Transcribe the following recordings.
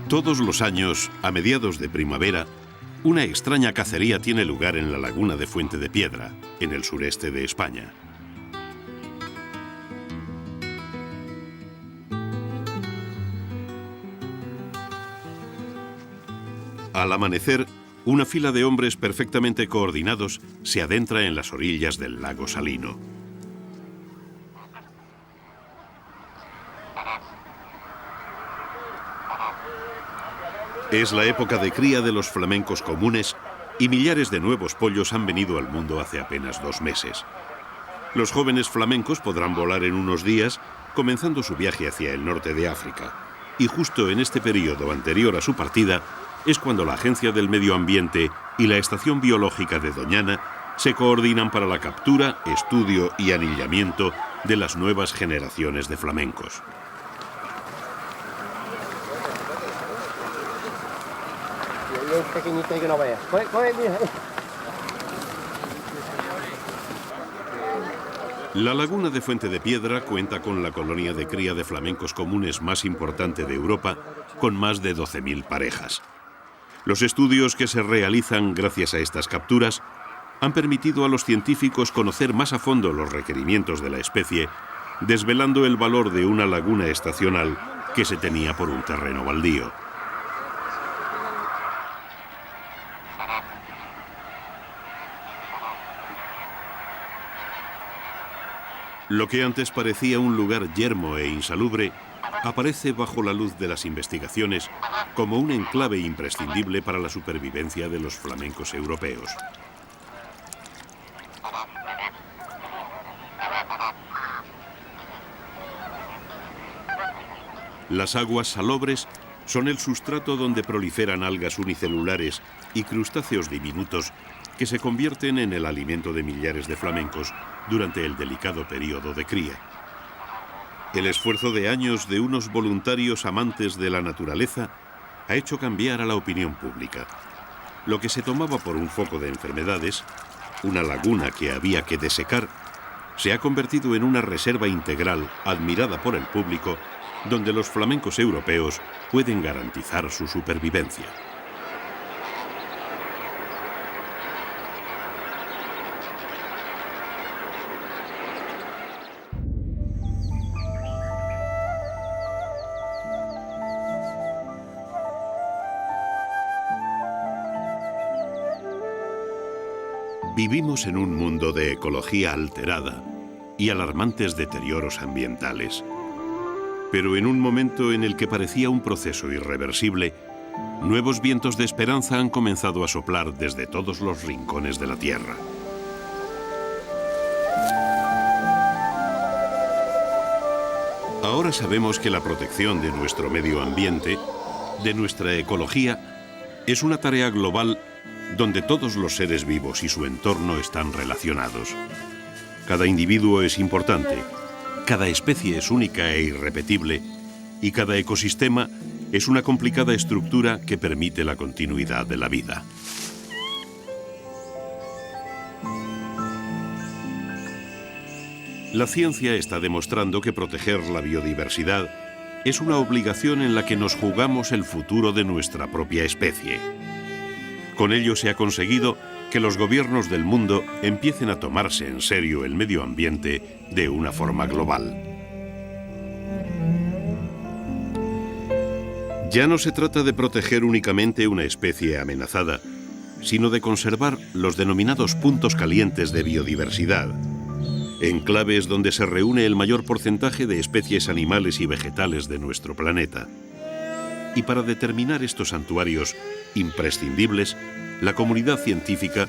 Todos los años, a mediados de primavera, una extraña cacería tiene lugar en la laguna de Fuente de Piedra, en el sureste de España. Al amanecer, una fila de hombres perfectamente coordinados se adentra en las orillas del lago Salino. Es la época de cría de los flamencos comunes y millares de nuevos pollos han venido al mundo hace apenas 2 meses. Los jóvenes flamencos podrán volar en unos días, comenzando su viaje hacia el norte de África. Y justo en este periodo anterior a su partida es cuando la Agencia del Medio Ambiente y la Estación Biológica de Doñana se coordinan para la captura, estudio y anillamiento de las nuevas generaciones de flamencos. La laguna de Fuente de Piedra cuenta con la colonia de cría de flamencos comunes más importante de Europa, con más de 12.000 parejas. Los estudios que se realizan gracias a estas capturas han permitido a los científicos conocer más a fondo los requerimientos de la especie, desvelando el valor de una laguna estacional que se tenía por un terreno baldío. Lo que antes parecía un lugar yermo e insalubre, aparece bajo la luz de las investigaciones como un enclave imprescindible para la supervivencia de los flamencos europeos. Las aguas salobres son el sustrato donde proliferan algas unicelulares y crustáceos diminutos que se convierten en el alimento de millares de flamencos durante el delicado periodo de cría. El esfuerzo de años de unos voluntarios amantes de la naturaleza ha hecho cambiar a la opinión pública. Lo que se tomaba por un foco de enfermedades, una laguna que había que desecar, se ha convertido en una reserva integral admirada por el público, donde los flamencos europeos pueden garantizar su supervivencia. Vivimos en un mundo de ecología alterada y alarmantes deterioros ambientales. Pero en un momento en el que parecía un proceso irreversible, nuevos vientos de esperanza han comenzado a soplar desde todos los rincones de la Tierra. Ahora sabemos que la protección de nuestro medio ambiente, de nuestra ecología, es una tarea global donde todos los seres vivos y su entorno están relacionados. Cada individuo es importante, cada especie es única e irrepetible y cada ecosistema es una complicada estructura que permite la continuidad de la vida. La ciencia está demostrando que proteger la biodiversidad es una obligación en la que nos jugamos el futuro de nuestra propia especie. Con ello se ha conseguido que los gobiernos del mundo empiecen a tomarse en serio el medio ambiente de una forma global. Ya no se trata de proteger únicamente una especie amenazada, sino de conservar los denominados puntos calientes de biodiversidad, enclaves donde se reúne el mayor porcentaje de especies animales y vegetales de nuestro planeta. Y para determinar estos santuarios imprescindibles, la comunidad científica,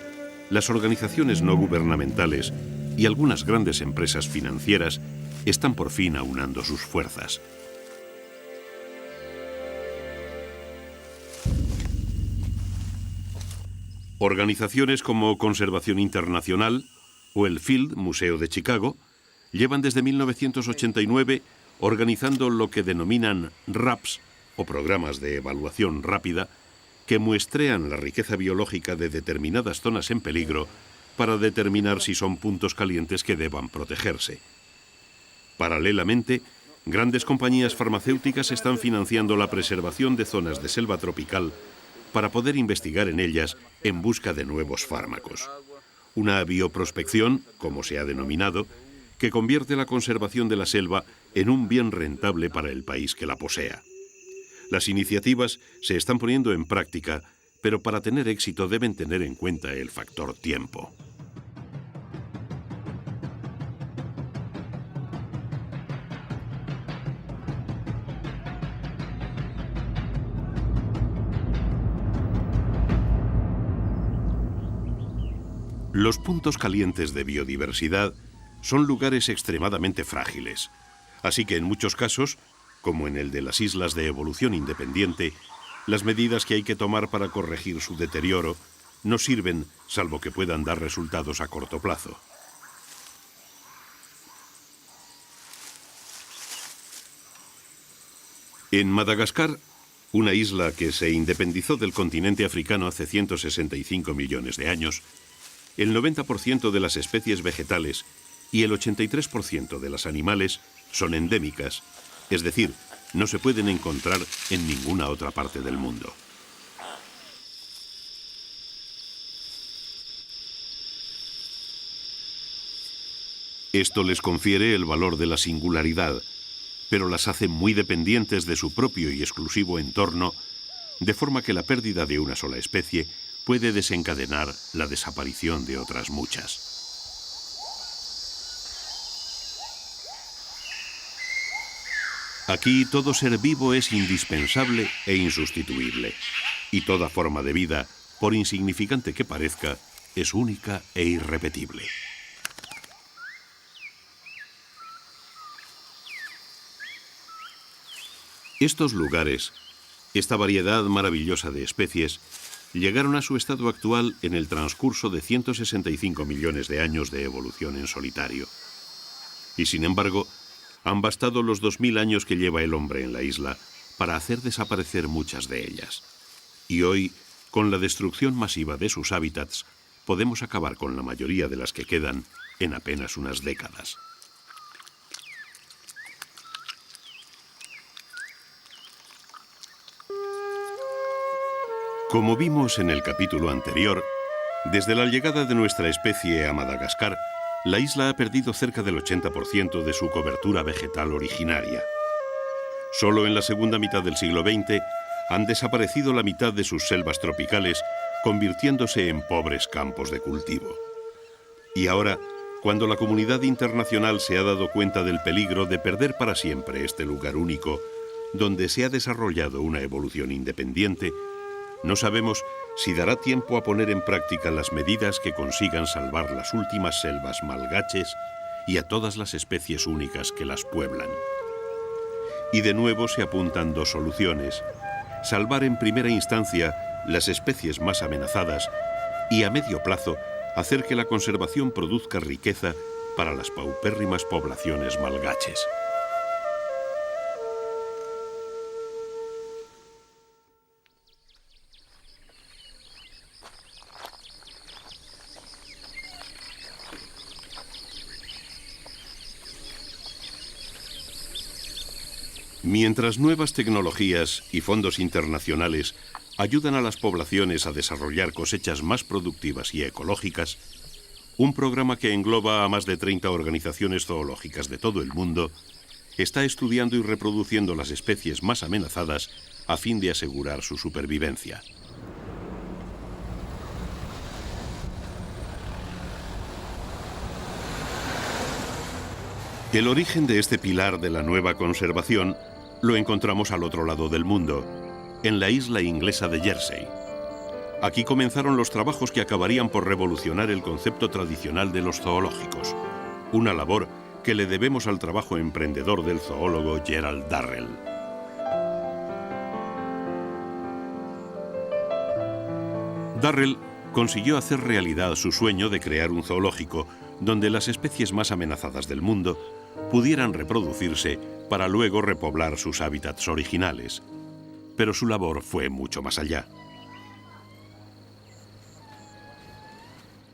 las organizaciones no gubernamentales y algunas grandes empresas financieras están por fin aunando sus fuerzas. Organizaciones como Conservación Internacional o el Field Museo de Chicago llevan desde 1989 organizando lo que denominan RAPs, o programas de evaluación rápida, que muestrean la riqueza biológica de determinadas zonas en peligro para determinar si son puntos calientes que deban protegerse. Paralelamente, Grandes compañías farmacéuticas están financiando la preservación de zonas de selva tropical para poder investigar en ellas en busca de nuevos fármacos. Una bioprospección, como se ha denominado, que convierte la conservación de la selva en un bien rentable para el país que la posea. Las iniciativas se están poniendo en práctica, pero para tener éxito deben tener en cuenta el factor tiempo. Los puntos calientes de biodiversidad son lugares extremadamente frágiles, así que en muchos casos, como en el de las islas de evolución independiente, las medidas que hay que tomar para corregir su deterioro no sirven salvo que puedan dar resultados a corto plazo. En Madagascar, una isla que se independizó del continente africano hace 165 millones de años, el 90% de las especies vegetales y el 83% de las animales son endémicas, es decir, no se pueden encontrar en ninguna otra parte del mundo. Esto les confiere el valor de la singularidad, pero las hace muy dependientes de su propio y exclusivo entorno, de forma que la pérdida de una sola especie puede desencadenar la desaparición de otras muchas. Aquí todo ser vivo es indispensable e insustituible, y toda forma de vida, por insignificante que parezca, es única e irrepetible. Estos lugares, esta variedad maravillosa de especies, llegaron a su estado actual en el transcurso de 165 millones de años de evolución en solitario. Y sin embargo, han bastado los 2000 años que lleva el hombre en la isla para hacer desaparecer muchas de ellas. Y hoy, con la destrucción masiva de sus hábitats, podemos acabar con la mayoría de las que quedan en apenas unas décadas. Como vimos en el capítulo anterior, desde la llegada de nuestra especie a Madagascar, la isla ha perdido cerca del 80% de su cobertura vegetal originaria. Solo en la segunda mitad del siglo XX han desaparecido la mitad de sus selvas tropicales, convirtiéndose en pobres campos de cultivo. Y ahora, cuando la comunidad internacional se ha dado cuenta del peligro de perder para siempre este lugar único, donde se ha desarrollado una evolución independiente, no sabemos si dará tiempo a poner en práctica las medidas que consigan salvar las últimas selvas malgaches y a todas las especies únicas que las pueblan. Y de nuevo se apuntan dos soluciones: salvar en primera instancia las especies más amenazadas y a medio plazo hacer que la conservación produzca riqueza para las paupérrimas poblaciones malgaches. Mientras nuevas tecnologías y fondos internacionales ayudan a las poblaciones a desarrollar cosechas más productivas y ecológicas, un programa que engloba a más de 30 organizaciones zoológicas de todo el mundo está estudiando y reproduciendo las especies más amenazadas a fin de asegurar su supervivencia. El origen de este pilar de la nueva conservación lo encontramos al otro lado del mundo, en la isla inglesa de Jersey. Aquí comenzaron los trabajos que acabarían por revolucionar el concepto tradicional de los zoológicos, una labor que le debemos al trabajo emprendedor del zoólogo Gerald Darrell. Darrell consiguió hacer realidad su sueño de crear un zoológico donde las especies más amenazadas del mundo pudieran reproducirse para luego repoblar sus hábitats originales. Pero su labor fue mucho más allá.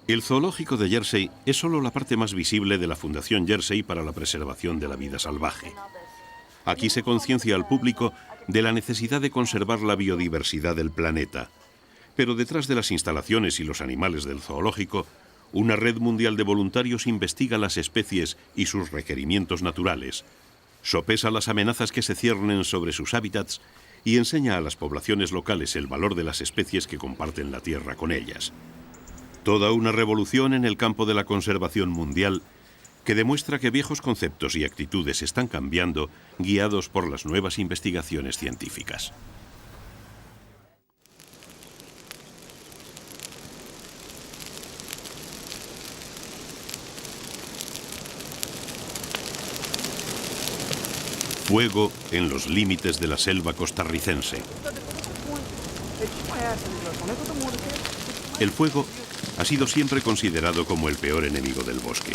El zoológico de Jersey es solo la parte más visible de la Fundación Jersey para la preservación de la vida salvaje. Aquí se conciencia al público de la necesidad de conservar la biodiversidad del planeta. Pero detrás de las instalaciones y los animales del zoológico, una red mundial de voluntarios investiga las especies y sus requerimientos naturales, sopesa las amenazas que se ciernen sobre sus hábitats y enseña a las poblaciones locales el valor de las especies que comparten la tierra con ellas. Toda una revolución en el campo de la conservación mundial que demuestra que viejos conceptos y actitudes están cambiando, guiados por las nuevas investigaciones científicas. Fuego en los límites de la selva costarricense. El fuego ha sido siempre considerado como el peor enemigo del bosque.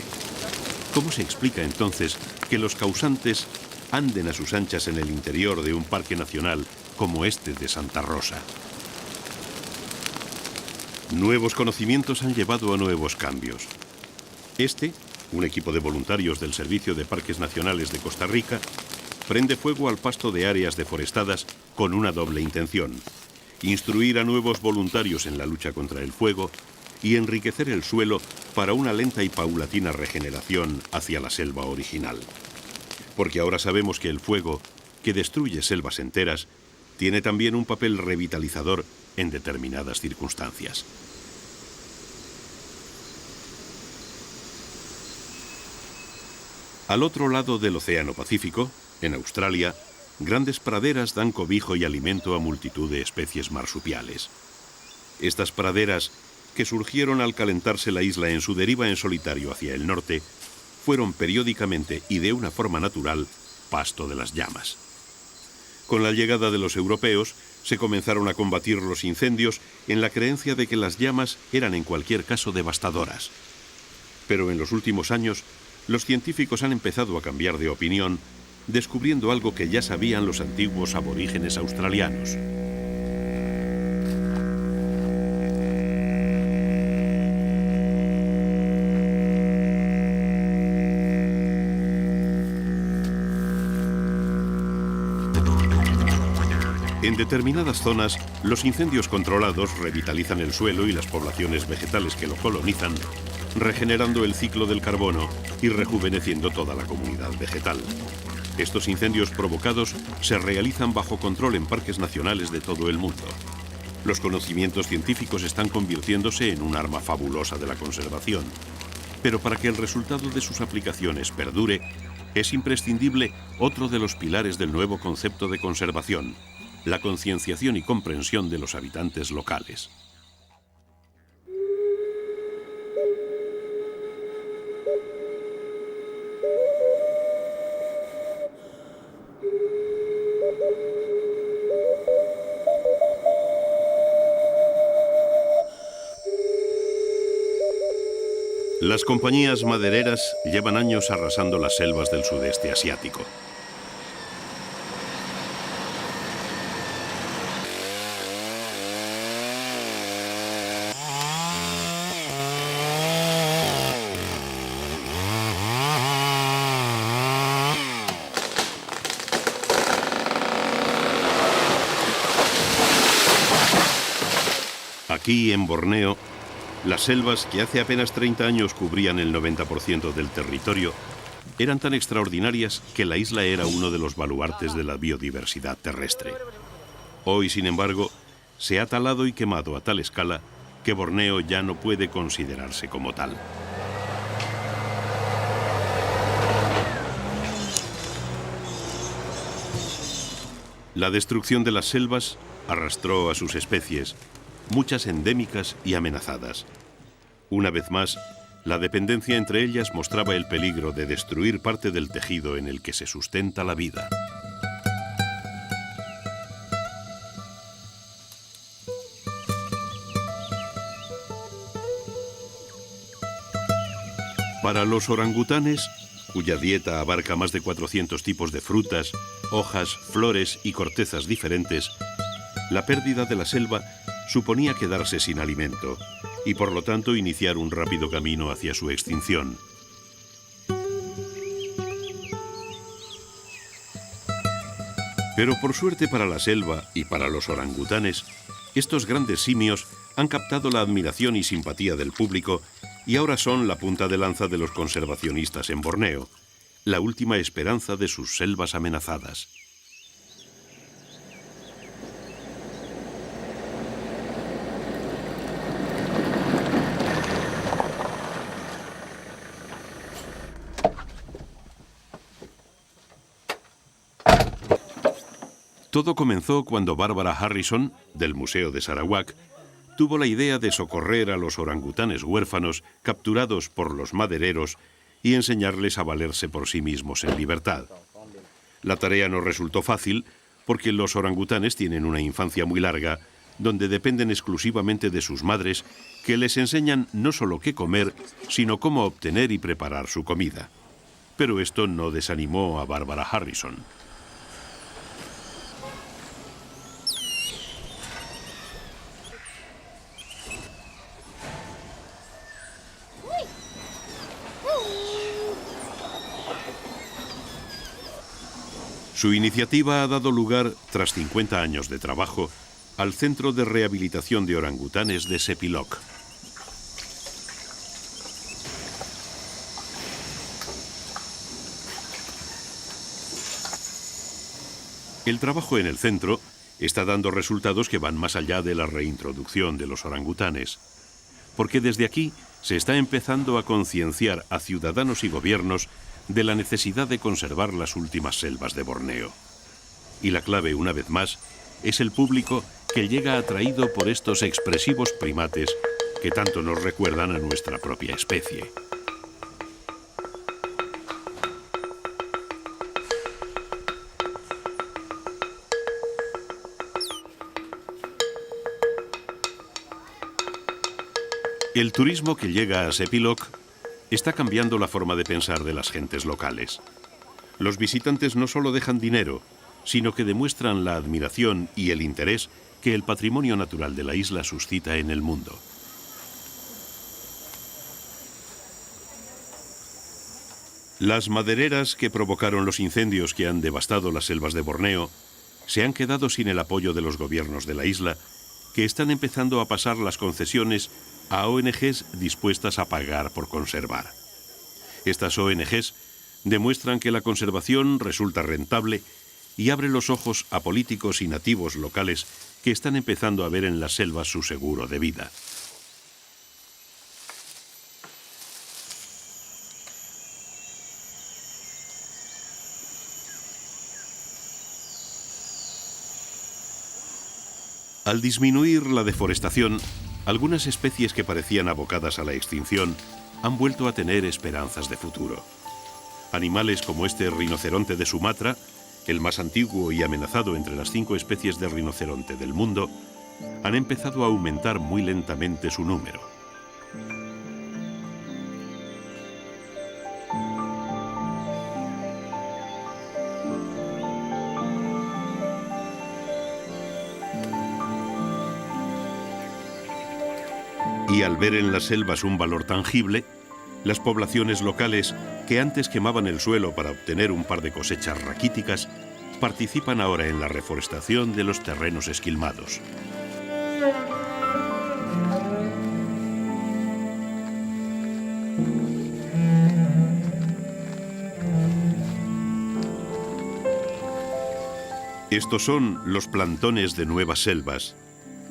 ¿Cómo se explica entonces que los causantes anden a sus anchas en el interior de un parque nacional como este de Santa Rosa? Nuevos conocimientos han llevado a nuevos cambios. Un equipo de voluntarios del Servicio de Parques Nacionales de Costa Rica, prende fuego al pasto de áreas deforestadas con una doble intención: instruir a nuevos voluntarios en la lucha contra el fuego y enriquecer el suelo para una lenta y paulatina regeneración hacia la selva original. Porque ahora sabemos que el fuego, que destruye selvas enteras, tiene también un papel revitalizador en determinadas circunstancias. Al otro lado del Océano Pacífico, en Australia, grandes praderas dan cobijo y alimento a multitud de especies marsupiales. Estas praderas, que surgieron al calentarse la isla en su deriva en solitario hacia el norte, fueron periódicamente y de una forma natural pasto de las llamas. Con la llegada de los europeos, se comenzaron a combatir los incendios en la creencia de que las llamas eran en cualquier caso devastadoras. Pero en los últimos años, los científicos han empezado a cambiar de opinión, descubriendo algo que ya sabían los antiguos aborígenes australianos. En determinadas zonas, los incendios controlados revitalizan el suelo y las poblaciones vegetales que lo colonizan, regenerando el ciclo del carbono y rejuveneciendo toda la comunidad vegetal. Estos incendios provocados se realizan bajo control en parques nacionales de todo el mundo. Los conocimientos científicos están convirtiéndose en un arma fabulosa de la conservación. Pero para que el resultado de sus aplicaciones perdure, es imprescindible otro de los pilares del nuevo concepto de conservación: la concienciación y comprensión de los habitantes locales. Las compañías madereras llevan años arrasando las selvas del sudeste asiático. Aquí, en Borneo, las selvas, que hace apenas 30 años cubrían el 90% del territorio, eran tan extraordinarias que la isla era uno de los baluartes de la biodiversidad terrestre. Hoy, sin embargo, se ha talado y quemado a tal escala que Borneo ya no puede considerarse como tal. La destrucción de las selvas arrastró a sus especies, muchas endémicas y amenazadas. Una vez más, la dependencia entre ellas mostraba el peligro de destruir parte del tejido en el que se sustenta la vida. Para los orangutanes, cuya dieta abarca más de 400 tipos de frutas, hojas, flores y cortezas diferentes, la pérdida de la selva suponía quedarse sin alimento y por lo tanto iniciar un rápido camino hacia su extinción. Pero por suerte para la selva y para los orangutanes, estos grandes simios han captado la admiración y simpatía del público y ahora son la punta de lanza de los conservacionistas en Borneo, la última esperanza de sus selvas amenazadas. Todo comenzó cuando Barbara Harrison, del Museo de Sarawak, tuvo la idea de socorrer a los orangutanes huérfanos capturados por los madereros y enseñarles a valerse por sí mismos en libertad. La tarea no resultó fácil porque los orangutanes tienen una infancia muy larga, donde dependen exclusivamente de sus madres, que les enseñan no solo qué comer, sino cómo obtener y preparar su comida. Pero esto no desanimó a Barbara Harrison. Su iniciativa ha dado lugar, tras 50 años de trabajo, al Centro de Rehabilitación de Orangutanes de Sepilok. El trabajo en el centro está dando resultados que van más allá de la reintroducción de los orangutanes, porque desde aquí se está empezando a concienciar a ciudadanos y gobiernos de la necesidad de conservar las últimas selvas de Borneo. Y la clave, una vez más, es el público que llega atraído por estos expresivos primates que tanto nos recuerdan a nuestra propia especie. El turismo que llega a Sepilok está cambiando la forma de pensar de las gentes locales. Los visitantes no solo dejan dinero, sino que demuestran la admiración y el interés que el patrimonio natural de la isla suscita en el mundo. Las madereras que provocaron los incendios que han devastado las selvas de Borneo se han quedado sin el apoyo de los gobiernos de la isla, que están empezando a pasar las concesiones a ONGs dispuestas a pagar por conservar. Estas ONGs demuestran que la conservación resulta rentable y abre los ojos a políticos y nativos locales que están empezando a ver en las selvas su seguro de vida. Al disminuir la deforestación, algunas especies que parecían abocadas a la extinción han vuelto a tener esperanzas de futuro. Animales como este rinoceronte de Sumatra, el más antiguo y amenazado entre las 5 especies de rinoceronte del mundo, han empezado a aumentar muy lentamente su número. Y al ver en las selvas un valor tangible, las poblaciones locales que antes quemaban el suelo para obtener un par de cosechas raquíticas, participan ahora en la reforestación de los terrenos esquilmados. Estos son los plantones de nuevas selvas.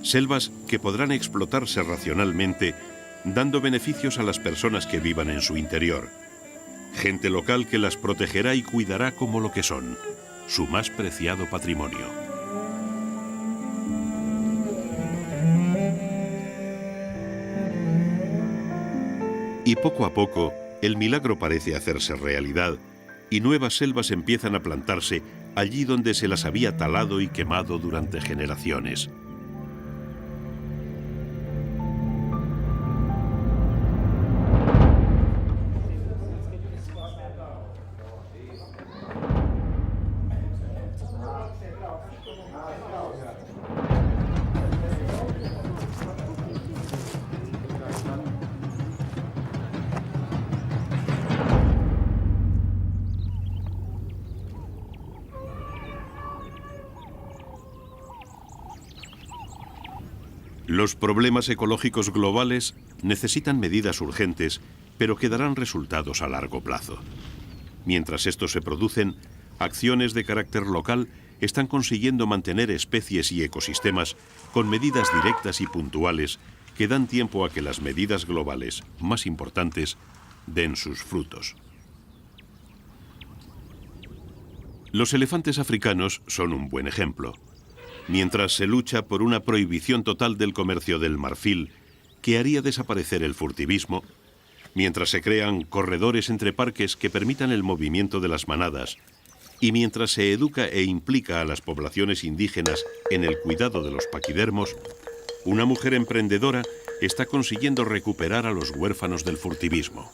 Selvas que podrán explotarse racionalmente, dando beneficios a las personas que vivan en su interior. Gente local que las protegerá y cuidará como lo que son, su más preciado patrimonio. Y poco a poco, el milagro parece hacerse realidad, y nuevas selvas empiezan a plantarse allí donde se las había talado y quemado durante generaciones. Los problemas ecológicos globales necesitan medidas urgentes, pero que darán resultados a largo plazo. Mientras estos se producen, acciones de carácter local están consiguiendo mantener especies y ecosistemas con medidas directas y puntuales que dan tiempo a que las medidas globales más importantes den sus frutos. Los elefantes africanos son un buen ejemplo. Mientras se lucha por una prohibición total del comercio del marfil que haría desaparecer el furtivismo, mientras se crean corredores entre parques que permitan el movimiento de las manadas, y mientras se educa e implica a las poblaciones indígenas en el cuidado de los paquidermos, una mujer emprendedora está consiguiendo recuperar a los huérfanos del furtivismo.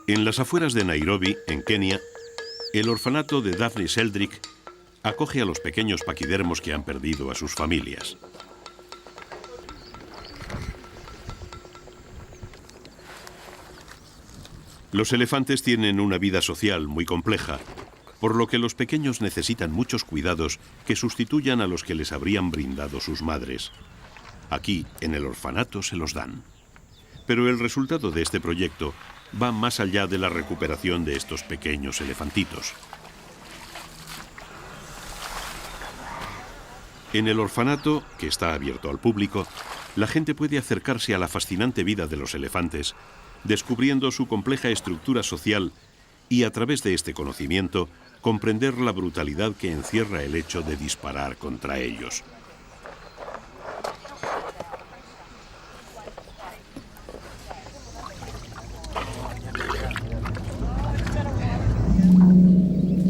En las afueras de Nairobi, en Kenia, el orfanato de Daphne Sheldrick acoge a los pequeños paquidermos que han perdido a sus familias. Los elefantes tienen una vida social muy compleja, por lo que los pequeños necesitan muchos cuidados que sustituyan a los que les habrían brindado sus madres. Aquí, en el orfanato, se los dan. Pero el resultado de este proyecto va más allá de la recuperación de estos pequeños elefantitos. En el orfanato, que está abierto al público, la gente puede acercarse a la fascinante vida de los elefantes, descubriendo su compleja estructura social y, a través de este conocimiento, comprender la brutalidad que encierra el hecho de disparar contra ellos.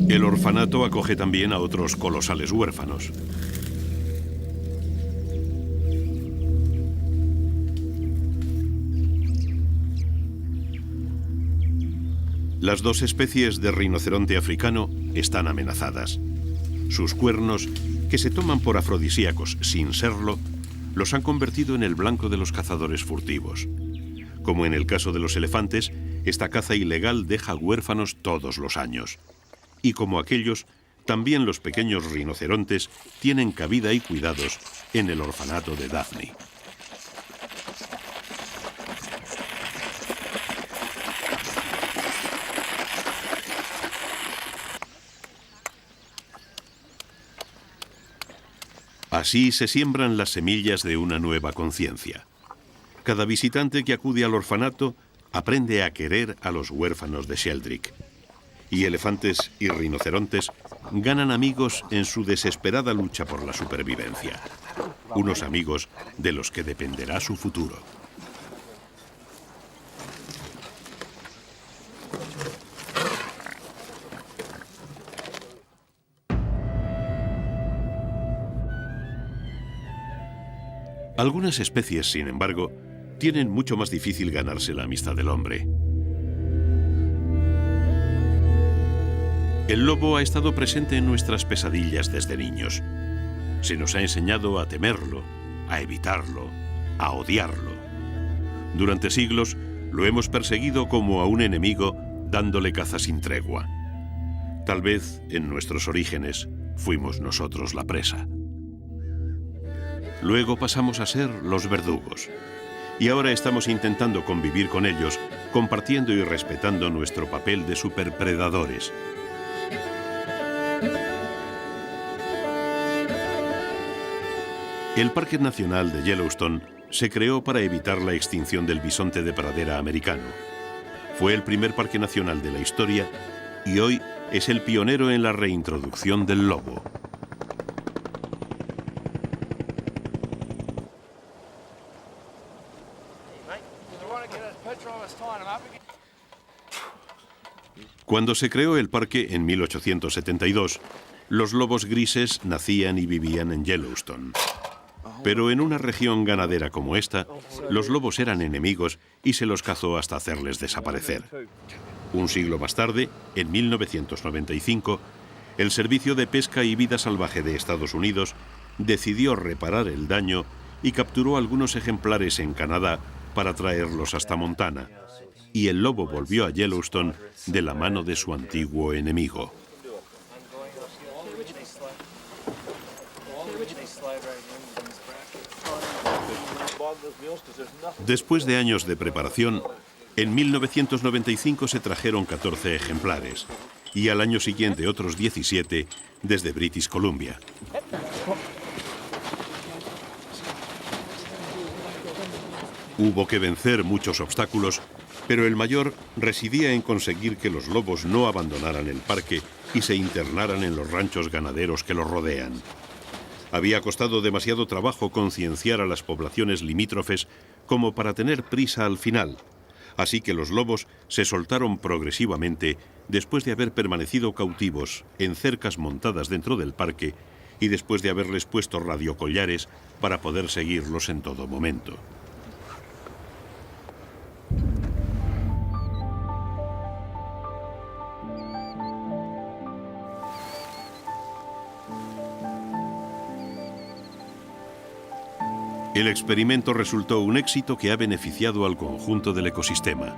El orfanato acoge también a otros colosales huérfanos. Las dos especies de rinoceronte africano están amenazadas. Sus cuernos, que se toman por afrodisíacos sin serlo, los han convertido en el blanco de los cazadores furtivos. Como en el caso de los elefantes, esta caza ilegal deja huérfanos todos los años. Y como aquellos, también los pequeños rinocerontes tienen cabida y cuidados en el orfanato de Daphne. Así se siembran las semillas de una nueva conciencia. Cada visitante que acude al orfanato aprende a querer a los huérfanos de Sheldrick. Y elefantes y rinocerontes ganan amigos en su desesperada lucha por la supervivencia. Unos amigos de los que dependerá su futuro. Algunas especies, sin embargo, tienen mucho más difícil ganarse la amistad del hombre. El lobo ha estado presente en nuestras pesadillas desde niños. Se nos ha enseñado a temerlo, a evitarlo, a odiarlo. Durante siglos lo hemos perseguido como a un enemigo, dándole caza sin tregua. Tal vez, en nuestros orígenes, fuimos nosotros la presa. Luego pasamos a ser los verdugos. Y ahora estamos intentando convivir con ellos, compartiendo y respetando nuestro papel de superpredadores. El Parque Nacional de Yellowstone se creó para evitar la extinción del bisonte de pradera americano. Fue el primer parque nacional de la historia y hoy es el pionero en la reintroducción del lobo. Cuando se creó el parque en 1872, los lobos grises nacían y vivían en Yellowstone. Pero en una región ganadera como esta, los lobos eran enemigos y se los cazó hasta hacerles desaparecer. Un siglo más tarde, en 1995, el Servicio de Pesca y Vida Salvaje de Estados Unidos decidió reparar el daño y capturó algunos ejemplares en Canadá para traerlos hasta Montana. Y el lobo volvió a Yellowstone de la mano de su antiguo enemigo. Después de años de preparación, en 1995 se trajeron 14 ejemplares y al año siguiente otros 17 desde British Columbia. Hubo que vencer muchos obstáculos, pero el mayor residía en conseguir que los lobos no abandonaran el parque y se internaran en los ranchos ganaderos que los rodean. Había costado demasiado trabajo concienciar a las poblaciones limítrofes como para tener prisa al final, así que los lobos se soltaron progresivamente después de haber permanecido cautivos en cercas montadas dentro del parque y después de haberles puesto radiocollares para poder seguirlos en todo momento. El experimento resultó un éxito que ha beneficiado al conjunto del ecosistema.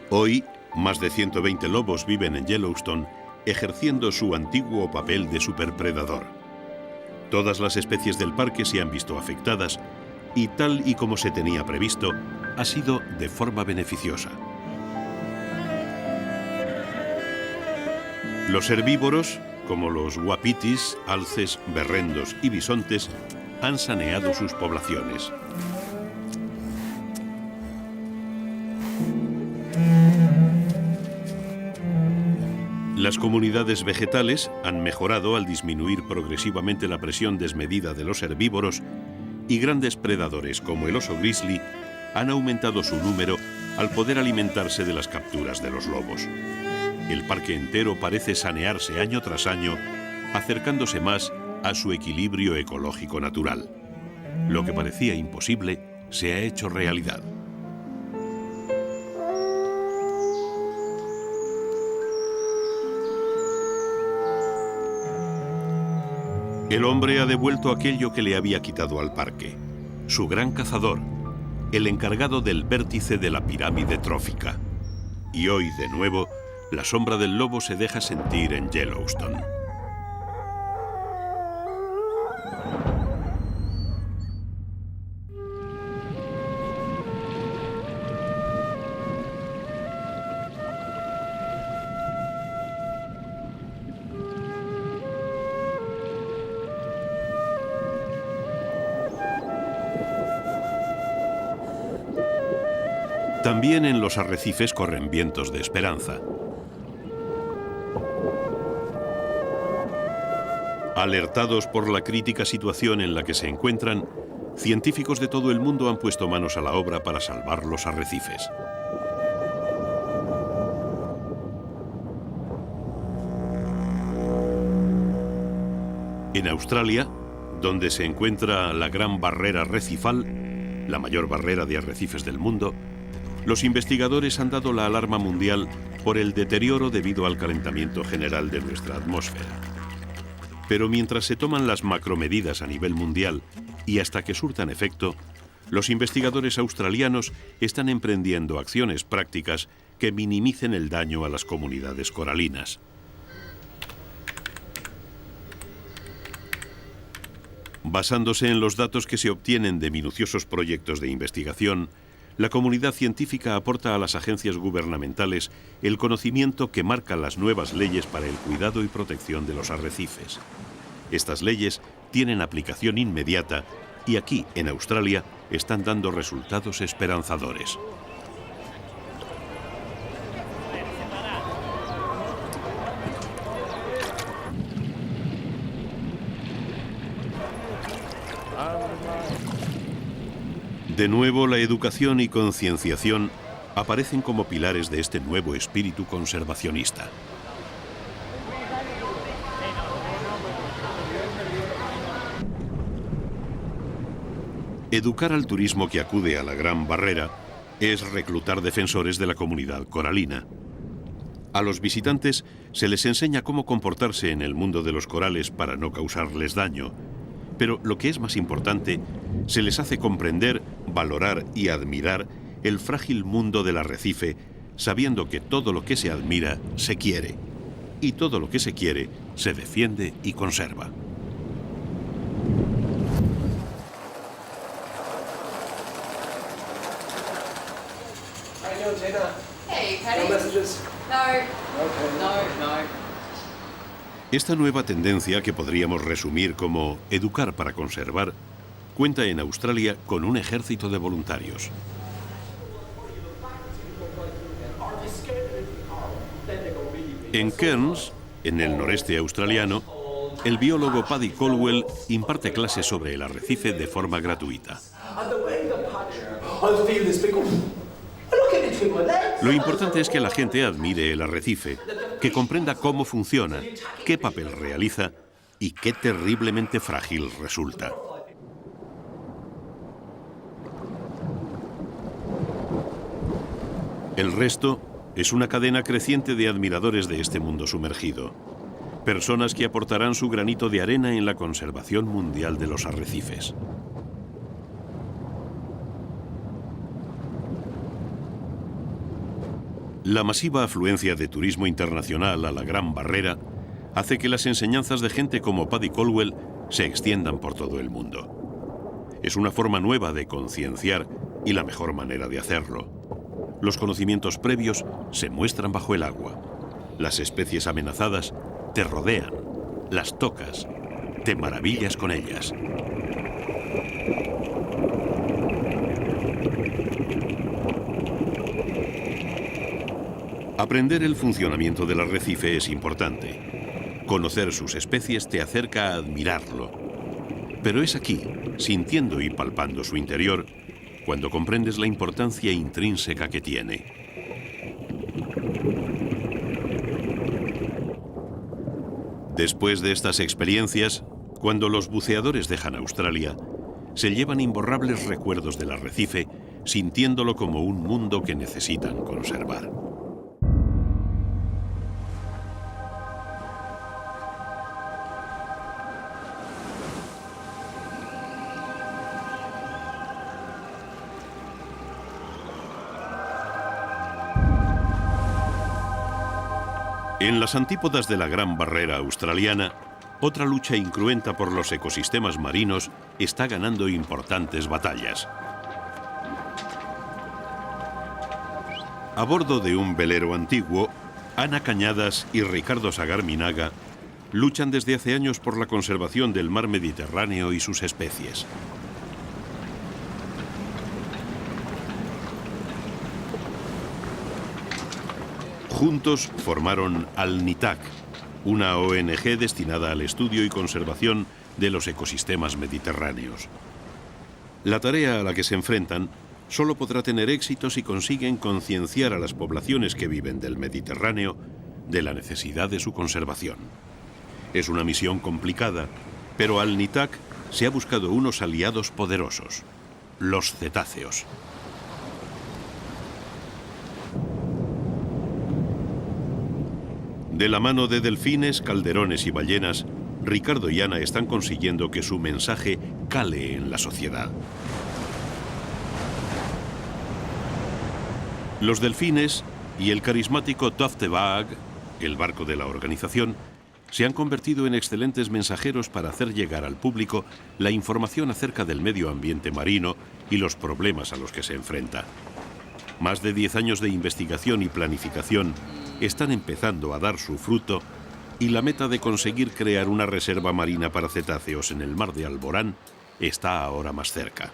Hoy, más de 120 lobos viven en Yellowstone, ejerciendo su antiguo papel de superpredador. Todas las especies del parque se han visto afectadas y, tal y como se tenía previsto, ha sido de forma beneficiosa. Los herbívoros, como los uapitis, alces, berrendos y bisontes, han saneado sus poblaciones. Las comunidades vegetales han mejorado al disminuir progresivamente la presión desmedida de los herbívoros y grandes predadores como el oso grizzly han aumentado su número al poder alimentarse de las capturas de los lobos. El parque entero parece sanearse año tras año, acercándose más a su equilibrio ecológico natural. Lo que parecía imposible se ha hecho realidad. El hombre ha devuelto aquello que le había quitado al parque, su gran cazador, el encargado del vértice de la pirámide trófica. Y hoy, de nuevo, la sombra del lobo se deja sentir en Yellowstone. También en los arrecifes corren vientos de esperanza. Alertados por la crítica situación en la que se encuentran, científicos de todo el mundo han puesto manos a la obra para salvar los arrecifes. En Australia, donde se encuentra la Gran Barrera Recifal, la mayor barrera de arrecifes del mundo, los investigadores han dado la alarma mundial por el deterioro debido al calentamiento general de nuestra atmósfera. Pero mientras se toman las macromedidas a nivel mundial y hasta que surtan efecto, los investigadores australianos están emprendiendo acciones prácticas que minimicen el daño a las comunidades coralinas. Basándose en los datos que se obtienen de minuciosos proyectos de investigación, la comunidad científica aporta a las agencias gubernamentales el conocimiento que marca las nuevas leyes para el cuidado y protección de los arrecifes. Estas leyes tienen aplicación inmediata y aquí, en Australia, están dando resultados esperanzadores. De nuevo, la educación y concienciación aparecen como pilares de este nuevo espíritu conservacionista. Educar al turismo que acude a la Gran Barrera es reclutar defensores de la comunidad coralina. A los visitantes se les enseña cómo comportarse en el mundo de los corales para no causarles daño, pero lo que es más importante, se les hace comprender, valorar y admirar el frágil mundo del arrecife, sabiendo que todo lo que se admira se quiere, y todo lo que se quiere se defiende y conserva. Hey, Patty. No messages? No. Okay. No. Esta nueva tendencia, que podríamos resumir como educar para conservar, cuenta en Australia con un ejército de voluntarios. En Cairns, en el noreste australiano, el biólogo Paddy Colwell imparte clases sobre el arrecife de forma gratuita. Lo importante es que la gente admire el arrecife, que comprenda cómo funciona, qué papel realiza y qué terriblemente frágil resulta. El resto es una cadena creciente de admiradores de este mundo sumergido, personas que aportarán su granito de arena en la conservación mundial de los arrecifes. La masiva afluencia de turismo internacional a la Gran Barrera hace que las enseñanzas de gente como Paddy Colwell se extiendan por todo el mundo. Es una forma nueva de concienciar y la mejor manera de hacerlo. Los conocimientos previos se muestran bajo el agua. Las especies amenazadas te rodean, las tocas, te maravillas con ellas. Aprender el funcionamiento del arrecife es importante. Conocer sus especies te acerca a admirarlo. Pero es aquí, sintiendo y palpando su interior, cuando comprendes la importancia intrínseca que tiene. Después de estas experiencias, cuando los buceadores dejan Australia, se llevan imborrables recuerdos del arrecife, sintiéndolo como un mundo que necesitan conservar. En las antípodas de la Gran Barrera australiana, otra lucha incruenta por los ecosistemas marinos está ganando importantes batallas. A bordo de un velero antiguo, Ana Cañadas y Ricardo Sagarminaga luchan desde hace años por la conservación del mar Mediterráneo y sus especies. Juntos formaron Alnitak, una ONG destinada al estudio y conservación de los ecosistemas mediterráneos. La tarea a la que se enfrentan solo podrá tener éxito si consiguen concienciar a las poblaciones que viven del Mediterráneo de la necesidad de su conservación. Es una misión complicada, pero Alnitak se ha buscado unos aliados poderosos, los cetáceos. De la mano de delfines, calderones y ballenas, Ricardo y Ana están consiguiendo que su mensaje cale en la sociedad. Los delfines y el carismático Toftevaag, el barco de la organización, se han convertido en excelentes mensajeros para hacer llegar al público la información acerca del medio ambiente marino y los problemas a los que se enfrenta. Más de 10 años de investigación y planificación están empezando a dar su fruto y la meta de conseguir crear una reserva marina para cetáceos en el mar de Alborán está ahora más cerca.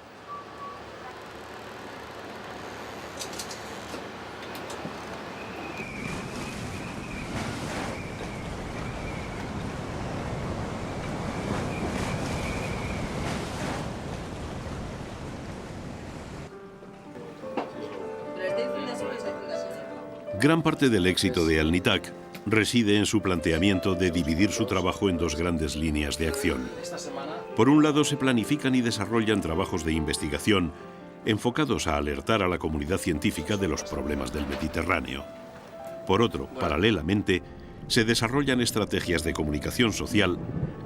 Gran parte del éxito de Alnitak reside en su planteamiento de dividir su trabajo en dos grandes líneas de acción. Por un lado, se planifican y desarrollan trabajos de investigación enfocados a alertar a la comunidad científica de los problemas del Mediterráneo. Por otro, paralelamente, se desarrollan estrategias de comunicación social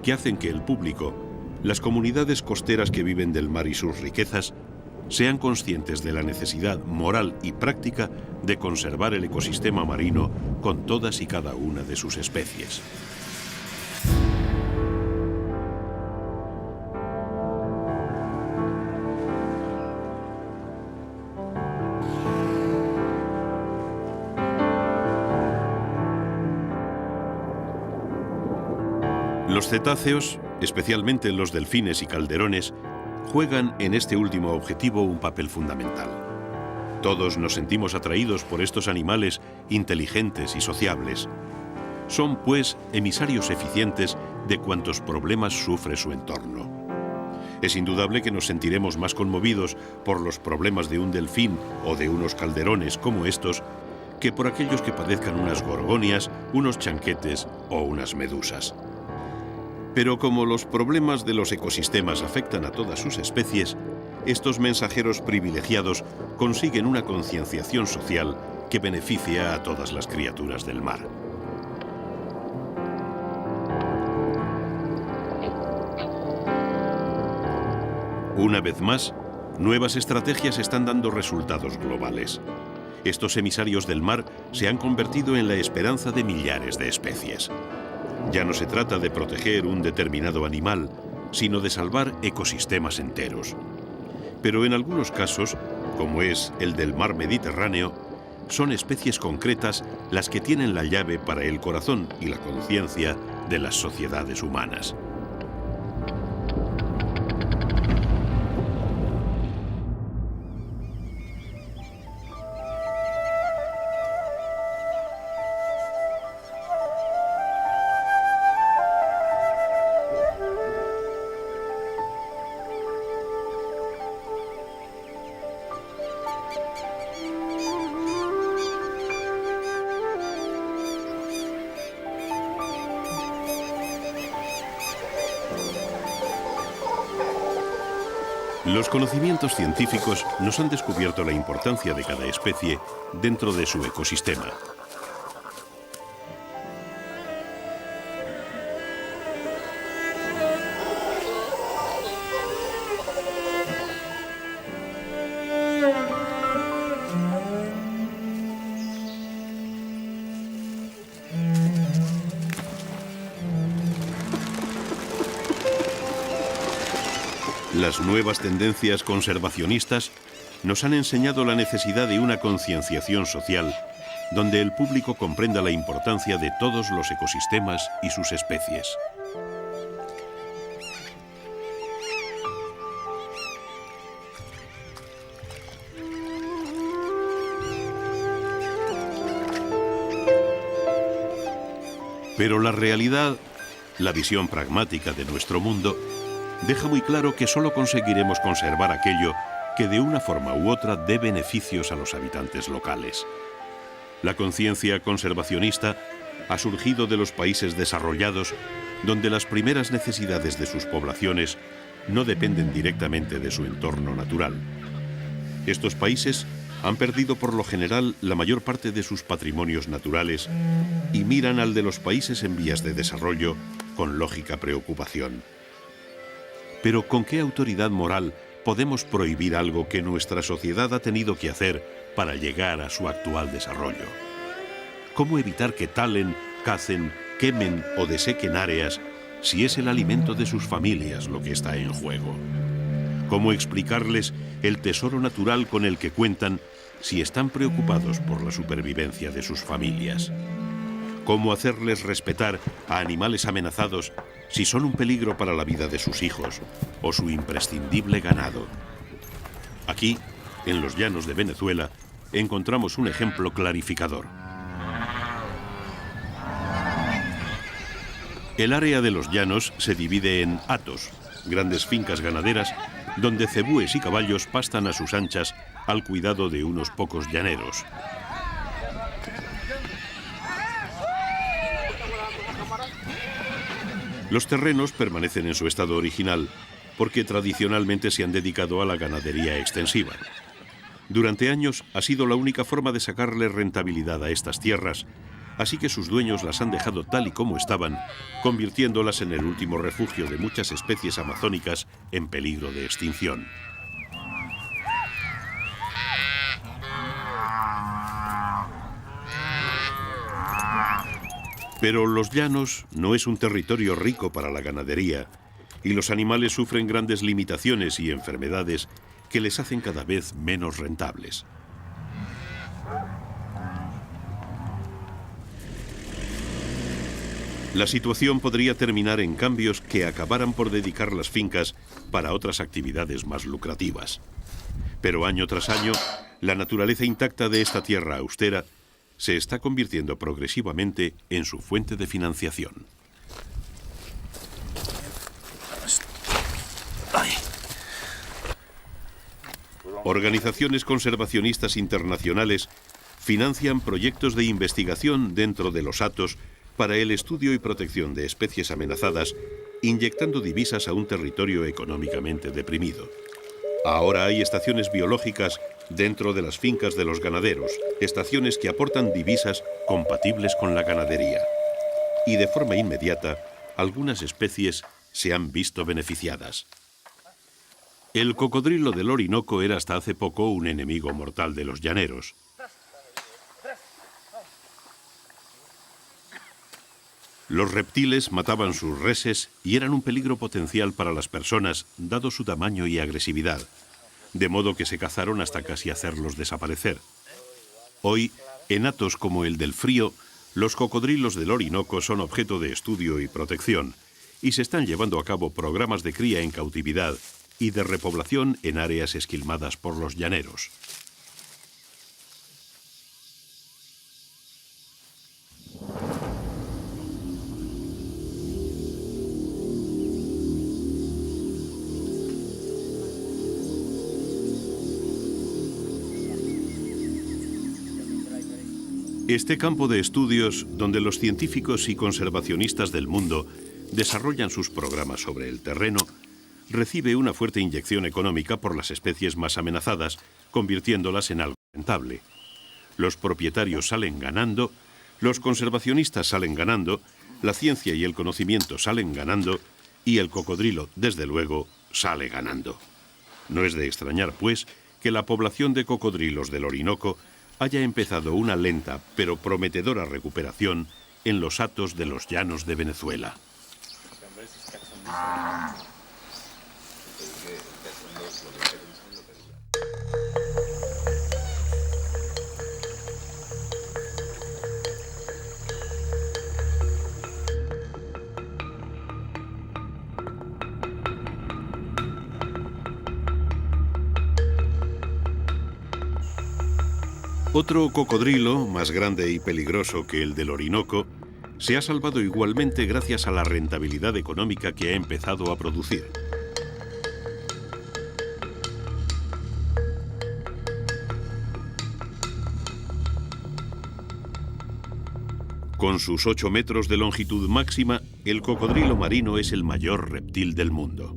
que hacen que el público, las comunidades costeras que viven del mar y sus riquezas, sean conscientes de la necesidad moral y práctica de conservar el ecosistema marino con todas y cada una de sus especies. Los cetáceos, especialmente los delfines y calderones, juegan en este último objetivo un papel fundamental. Todos nos sentimos atraídos por estos animales inteligentes y sociables. Son, pues, emisarios eficientes de cuantos problemas sufre su entorno. Es indudable que nos sentiremos más conmovidos por los problemas de un delfín o de unos calderones como estos que por aquellos que padezcan unas gorgonias, unos chanquetes o unas medusas. Pero como los problemas de los ecosistemas afectan a todas sus especies, estos mensajeros privilegiados consiguen una concienciación social que beneficia a todas las criaturas del mar. Una vez más, nuevas estrategias están dando resultados globales. Estos emisarios del mar se han convertido en la esperanza de millares de especies. Ya no se trata de proteger un determinado animal, sino de salvar ecosistemas enteros. Pero en algunos casos, como es el del mar Mediterráneo, son especies concretas las que tienen la llave para el corazón y la conciencia de las sociedades humanas. Los conocimientos científicos nos han descubierto la importancia de cada especie dentro de su ecosistema. Las nuevas tendencias conservacionistas nos han enseñado la necesidad de una concienciación social donde el público comprenda la importancia de todos los ecosistemas y sus especies. Pero la realidad, la visión pragmática de nuestro mundo, deja muy claro que solo conseguiremos conservar aquello que de una forma u otra dé beneficios a los habitantes locales. La conciencia conservacionista ha surgido de los países desarrollados, donde las primeras necesidades de sus poblaciones no dependen directamente de su entorno natural. Estos países han perdido por lo general la mayor parte de sus patrimonios naturales y miran al de los países en vías de desarrollo con lógica preocupación. Pero ¿con qué autoridad moral podemos prohibir algo que nuestra sociedad ha tenido que hacer para llegar a su actual desarrollo? ¿Cómo evitar que talen, cacen, quemen o desequen áreas si es el alimento de sus familias lo que está en juego? ¿Cómo explicarles el tesoro natural con el que cuentan si están preocupados por la supervivencia de sus familias? ¿Cómo hacerles respetar a animales amenazados si son un peligro para la vida de sus hijos o su imprescindible ganado? Aquí, en los llanos de Venezuela, encontramos un ejemplo clarificador. El área de los llanos se divide en hatos, grandes fincas ganaderas, donde cebúes y caballos pastan a sus anchas al cuidado de unos pocos llaneros. Los terrenos permanecen en su estado original porque tradicionalmente se han dedicado a la ganadería extensiva. Durante años ha sido la única forma de sacarle rentabilidad a estas tierras, así que sus dueños las han dejado tal y como estaban, convirtiéndolas en el último refugio de muchas especies amazónicas en peligro de extinción. Pero los llanos no es un territorio rico para la ganadería, y los animales sufren grandes limitaciones y enfermedades que les hacen cada vez menos rentables. La situación podría terminar en cambios que acabaran por dedicar las fincas para otras actividades más lucrativas. Pero año tras año, la naturaleza intacta de esta tierra austera se está convirtiendo progresivamente en su fuente de financiación. Organizaciones conservacionistas internacionales financian proyectos de investigación dentro de los hatos para el estudio y protección de especies amenazadas, inyectando divisas a un territorio económicamente deprimido. Ahora hay estaciones biológicas dentro de las fincas de los ganaderos, estaciones que aportan divisas compatibles con la ganadería. Y de forma inmediata, algunas especies se han visto beneficiadas. El cocodrilo del Orinoco era hasta hace poco un enemigo mortal de los llaneros. Los reptiles mataban sus reses y eran un peligro potencial para las personas, dado su tamaño y agresividad, de modo que se cazaron hasta casi hacerlos desaparecer. Hoy, en hatos como el del Frío, los cocodrilos del Orinoco son objeto de estudio y protección, y se están llevando a cabo programas de cría en cautividad y de repoblación en áreas esquilmadas por los llaneros. Este campo de estudios, donde los científicos y conservacionistas del mundo desarrollan sus programas sobre el terreno, recibe una fuerte inyección económica por las especies más amenazadas, convirtiéndolas en algo rentable. Los propietarios salen ganando, los conservacionistas salen ganando, la ciencia y el conocimiento salen ganando, y el cocodrilo, desde luego, sale ganando. No es de extrañar, pues, que la población de cocodrilos del Orinoco haya empezado una lenta pero prometedora recuperación en los hatos de los llanos de Venezuela. Otro cocodrilo, más grande y peligroso que el del Orinoco, se ha salvado igualmente gracias a la rentabilidad económica que ha empezado a producir. Con sus 8 metros de longitud máxima, el cocodrilo marino es el mayor reptil del mundo.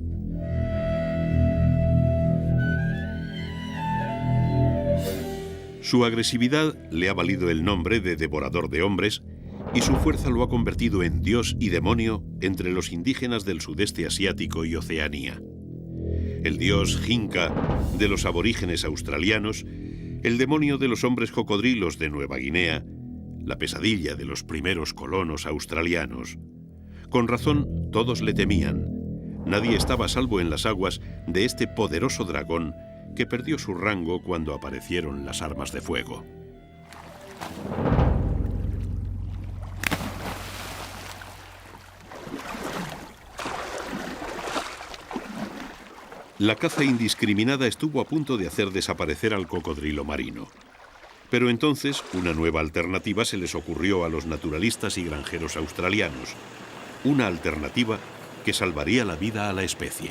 Su agresividad le ha valido el nombre de devorador de hombres y su fuerza lo ha convertido en dios y demonio entre los indígenas del sudeste asiático y Oceanía. El dios Jinca de los aborígenes australianos, el demonio de los hombres cocodrilos de Nueva Guinea, la pesadilla de los primeros colonos australianos. Con razón, todos le temían. Nadie estaba a salvo en las aguas de este poderoso dragón que perdió su rango cuando aparecieron las armas de fuego. La caza indiscriminada estuvo a punto de hacer desaparecer al cocodrilo marino. Pero entonces una nueva alternativa se les ocurrió a los naturalistas y granjeros australianos. Una alternativa que salvaría la vida a la especie.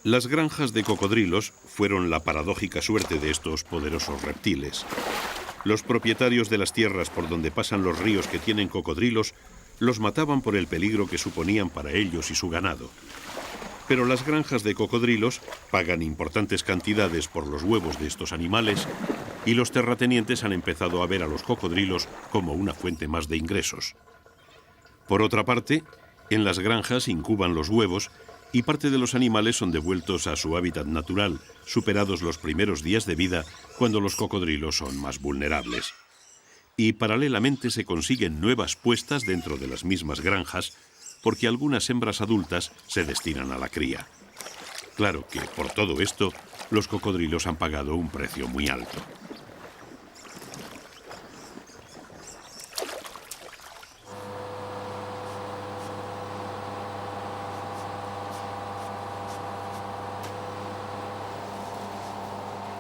Las granjas de cocodrilos fueron la paradójica suerte de estos poderosos reptiles. Los propietarios de las tierras por donde pasan los ríos que tienen cocodrilos los mataban por el peligro que suponían para ellos y su ganado. Pero las granjas de cocodrilos pagan importantes cantidades por los huevos de estos animales y los terratenientes han empezado a ver a los cocodrilos como una fuente más de ingresos. Por otra parte, en las granjas incuban los huevos y parte de los animales son devueltos a su hábitat natural, superados los primeros días de vida, cuando los cocodrilos son más vulnerables. Y paralelamente se consiguen nuevas puestas dentro de las mismas granjas, porque algunas hembras adultas se destinan a la cría. Claro que, por todo esto, los cocodrilos han pagado un precio muy alto.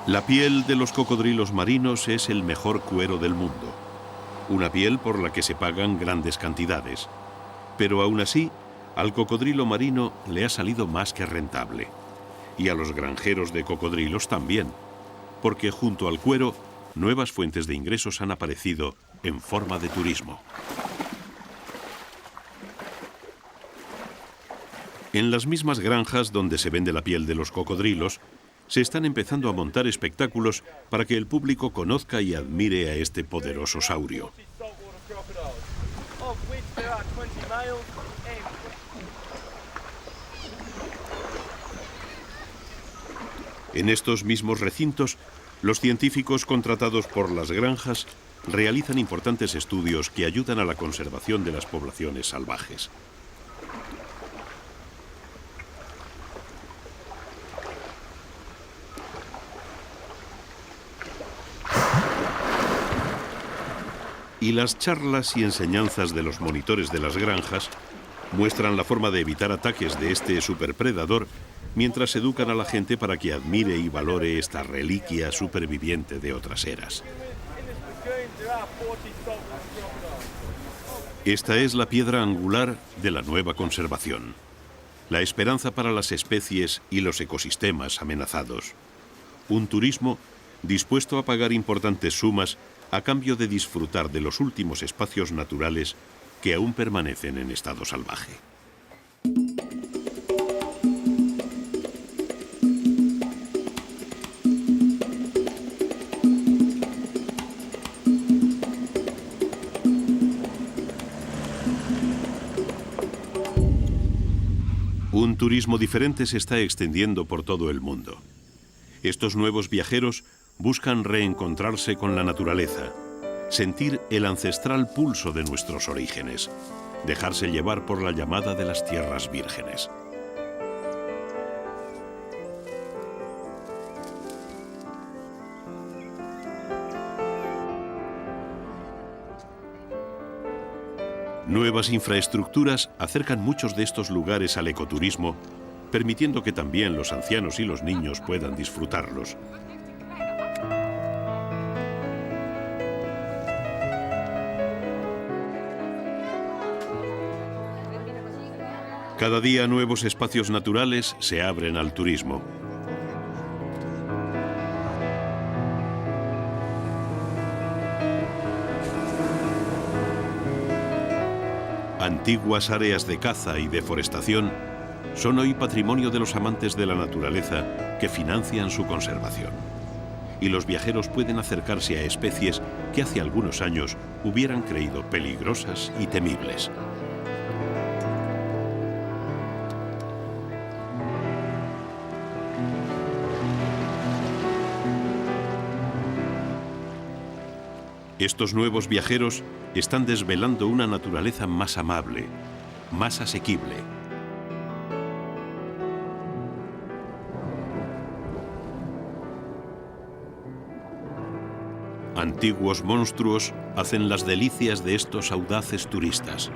La piel de los cocodrilos marinos es el mejor cuero del mundo. Una piel por la que se pagan grandes cantidades. Pero aún así, al cocodrilo marino le ha salido más que rentable. Y a los granjeros de cocodrilos también. Porque junto al cuero, nuevas fuentes de ingresos han aparecido en forma de turismo. En las mismas granjas donde se vende la piel de los cocodrilos, se están empezando a montar espectáculos para que el público conozca y admire a este poderoso saurio. En estos mismos recintos, los científicos contratados por las granjas realizan importantes estudios que ayudan a la conservación de las poblaciones salvajes. Y las charlas y enseñanzas de los monitores de las granjas muestran la forma de evitar ataques de este superpredador mientras educan a la gente para que admire y valore esta reliquia superviviente de otras eras. Esta es la piedra angular de la nueva conservación, la esperanza para las especies y los ecosistemas amenazados. Un turismo dispuesto a pagar importantes sumas a cambio de disfrutar de los últimos espacios naturales que aún permanecen en estado salvaje. Un turismo diferente se está extendiendo por todo el mundo. Estos nuevos viajeros buscan reencontrarse con la naturaleza, sentir el ancestral pulso de nuestros orígenes, dejarse llevar por la llamada de las tierras vírgenes. Nuevas infraestructuras acercan muchos de estos lugares al ecoturismo, permitiendo que también los ancianos y los niños puedan disfrutarlos. Cada día nuevos espacios naturales se abren al turismo. Antiguas áreas de caza y deforestación son hoy patrimonio de los amantes de la naturaleza que financian su conservación. Y los viajeros pueden acercarse a especies que hace algunos años hubieran creído peligrosas y temibles. Estos nuevos viajeros están desvelando una naturaleza más amable, más asequible. Antiguos monstruos hacen las delicias de estos audaces turistas.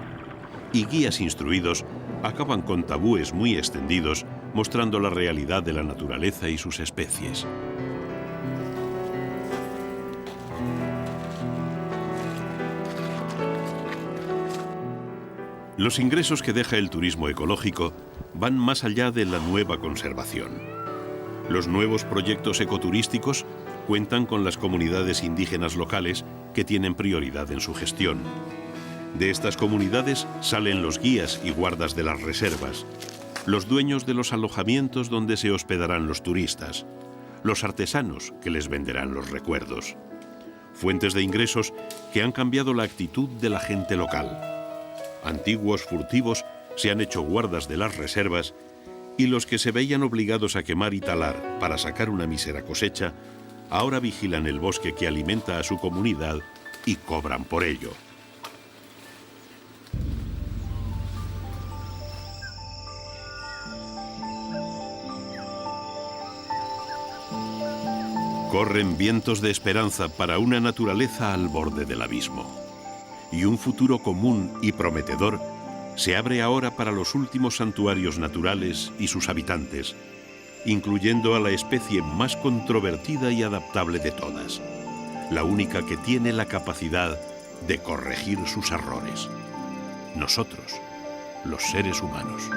Y guías instruidos acaban con tabúes muy extendidos, mostrando la realidad de la naturaleza y sus especies. Los ingresos que deja el turismo ecológico van más allá de la nueva conservación. Los nuevos proyectos ecoturísticos cuentan con las comunidades indígenas locales que tienen prioridad en su gestión. De estas comunidades salen los guías y guardas de las reservas, los dueños de los alojamientos donde se hospedarán los turistas, los artesanos que les venderán los recuerdos. Fuentes de ingresos que han cambiado la actitud de la gente local. Antiguos furtivos se han hecho guardas de las reservas y los que se veían obligados a quemar y talar para sacar una mísera cosecha, ahora vigilan el bosque que alimenta a su comunidad y cobran por ello. Corren vientos de esperanza para una naturaleza al borde del abismo. Y un futuro común y prometedor se abre ahora para los últimos santuarios naturales y sus habitantes, incluyendo a la especie más controvertida y adaptable de todas, la única que tiene la capacidad de corregir sus errores. Nosotros, los seres humanos.